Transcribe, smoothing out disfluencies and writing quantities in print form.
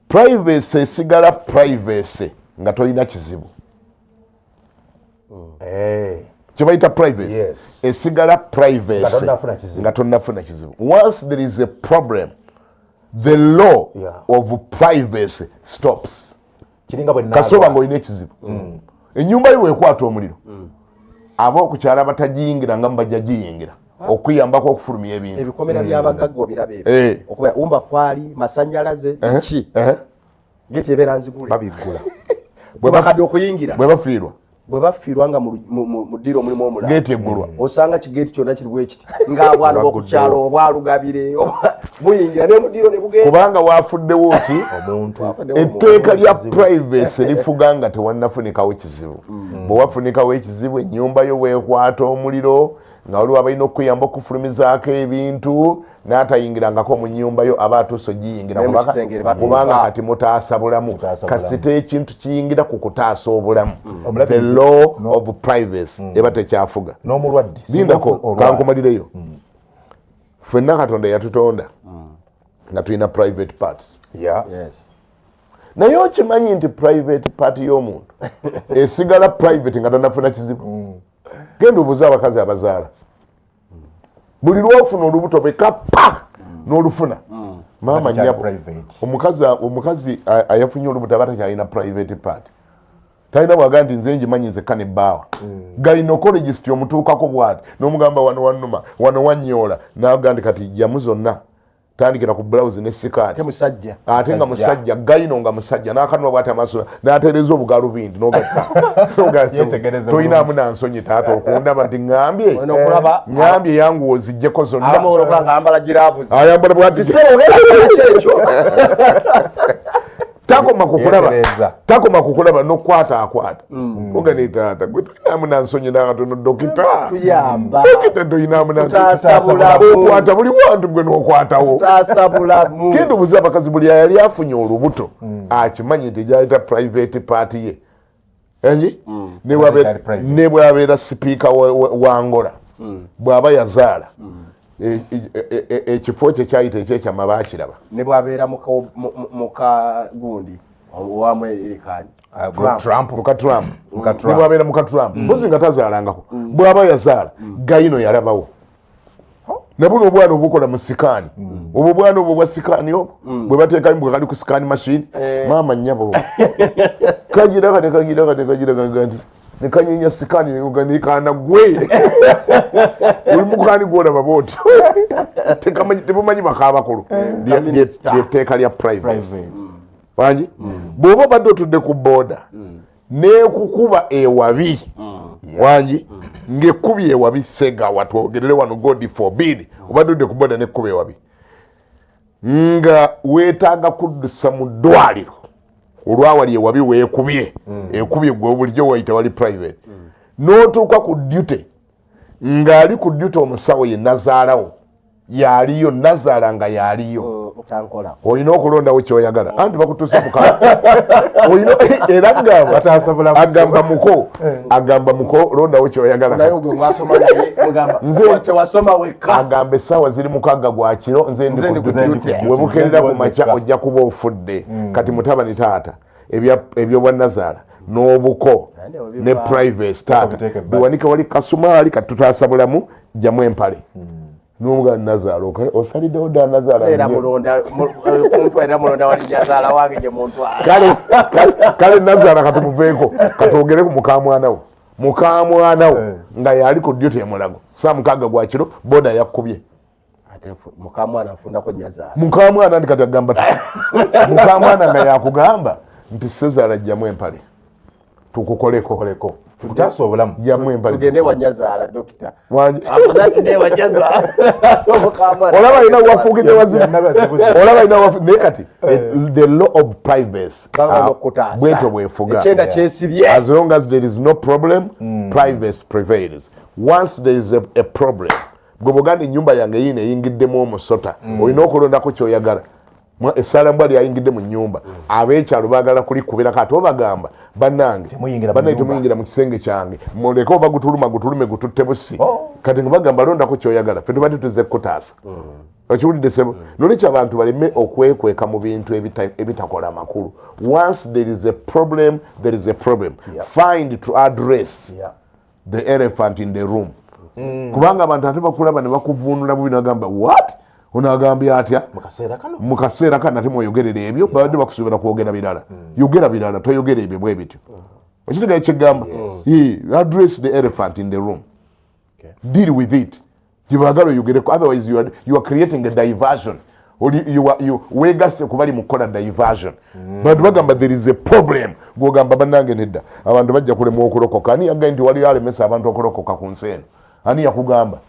privacy esigala privacy nga tolina kizibu. Kyebayita privacy esigala privacy nga tonnafuna kizibu. Once there is a problem, the law of privacy stops. Kasooba ng'olina ekizibu. Ennyumba yo weekwata omuliro, ab'okukyala batagiyingira nga mubajja giyingira okuyambako okufulumya ebintu. Ebikomera by'abagagga obiraba okuba umba kwali masannyalaze ki gete ebeera nzigule babiggula bwe bakadde okuyingira bwe bafiirwa nga mu ddiro omulimu omulala geeti eggulwa osanga kigeeti kyonna kiri bwe kiti ng'abwana b'okukyalo obwalugabire muyingira ne mu ddiro ne bugenda kubanga waafuddewo ki omuntu etteeka lya privacy lifuga nga tewannafunikawo kizibu. Bwe wafunikawo ekizibu ennyumba yo weekwata omuliro nga waliwo abalina okuyamba okufulumizaako ebintu n'atayingirangako mu nnyumba yo aba atuuse ogiyingira kubanga kati mutaasa bulamu kasita ekintu kiyingira ku kutaasa obulamu. The law of privacy eba tekyafuga. N'omulwadde lindako kankumalireyo ffenna Katonda yatutonda nga tulina private parts. Naye okimanyi nti private part y'omuntu esigala private nga tannafuna kizibu. Genda obuuze abakazi abazaala buli lwofuna olubuto bekapa n'olufuna maama nnyabo omukazi ayafunye olubuto aba takyalina private part. Talina bwaga nti nze njimanyi nzekka ne bbaawa gynecologist omutuukako bw'ati n'omugamba wano wannuma wano wannyola n'aga nti kati jjamu zonna tandikira ku blouse ne sikaati ate nga musajja gayino nga musajja n'akanuma bw'ati amaaso n'atereeza obugalubindi toyinaamu nansonyi taata okundaba nti ŋambye yangu oziggyeko zonna ayambala bw'ati takoma kukulaba n'okukwata ogane taata gwe toyinaamu nansonyi n'akatono dokita toyinaamu okwata buli wantu gwe n'okwatawo genda obuze abakazi buli ayali afunye olubuto akimanyi nti gyayita private party ye ne bw'abeera sipiika wa Angola bw'aba yazaala ekifo kye kyayita ekyekyama baakiraba ne bw'abeera mukagundi owamwe erikani ne bw'abeera muka Trump mbuzi nga tazaalangako bw'aba yazaala gayino yalabawo ne buno obwana obukola mu sikaani obwo bwana obwo bwa sikaani obwo bwe bateekayo mbwe kali ku sikaani machine maama nnyabo kagira nti ne kanyinya sikaani neoganikana gwe oli mukaani gwolaba booti tebumanyi bakaabakulu lyetteeka lya privacy wangi bw'oba obadde otudde ku booda neekukuba ewabi wangi ng'ekkubi ewabi segawa twogerere wano God forbid obadde otudde ku booda n'ekkuba ewabi nga weetaaga kuddusa mu ddwaliro olwawali ewabi weekubye ekubye gwe bulijjo wayita wali private n'otuuka ku duty ng'ali ku duty omusawo ye nazaalawo yaliyo nazaala nga yaliyo olina okulondawo kyoyagala anti bakutuusa era agamba muko londawo kyoyagala agamba essaawa ziri mukagga gwa kiro nze ndi ku duty webukerera ku makya ojja kuba ofudde kati mutabani taata ebyobwannazaala n'obuko ne privacy taata biwanika wali kasumaali kati tutaasa bulamu jjamu empale n'omugana nazaala osaliddewo dda nazaala kale nazaala katumuveeko katwogere ku mukamwanawo nga yali ku duty emulago saa mukaaga gwa kiro boda yakkubye mukamwana ndi kati agamba mukamwana nga yakugamba nti sezaala jjamu empale tukukoleko kutaasa obulamu tugende wanyazaala dokita olaba alina wafuukidde wazibu naye kati the law of privacy bwetyo bwefuga as long as there is no problem privacy prevails. Once there is a problem gwe buganda ennyumba yange yiina eyingiddemu omusota olina okulondako kyoyagala essala mbwali yayingidde mu nnyumba ab'ekyalo baagala kulikubira kati obagamba bannange temuyingira mu kisenge kyange muleke oba gutulume gututte busi kati nga bagamba londako kyoyagala ffe tubadde tuzze kutaasa okiwulidde sebo nolekyo abantu baleme okwekweka mu bintu ebitakola makulu. Once there is a problem, there is a problem. Find to address the elephant in the room. Kubanga abantu ate bakulaba ne bakuvuunula bubi nagamba what onagambye atya mu kaseera kano ate mwoyogerera ebyo babadde bakusuubira kwogera birala yogera birala toyogera ebyo bwe bityo okitegeera kyegamba address the elephant in the room. Deal with it. Kibagalo yogereko, otherwise you are creating a diversion. You wegase kubali mukola diversion. Bantu bagamba there is a problem. Gogamba banange nedda. Abantu bajja kule mu okulokoka. Ani yagenda wali alemesa abantu okulokoka ku nseno. Ani yakugamba?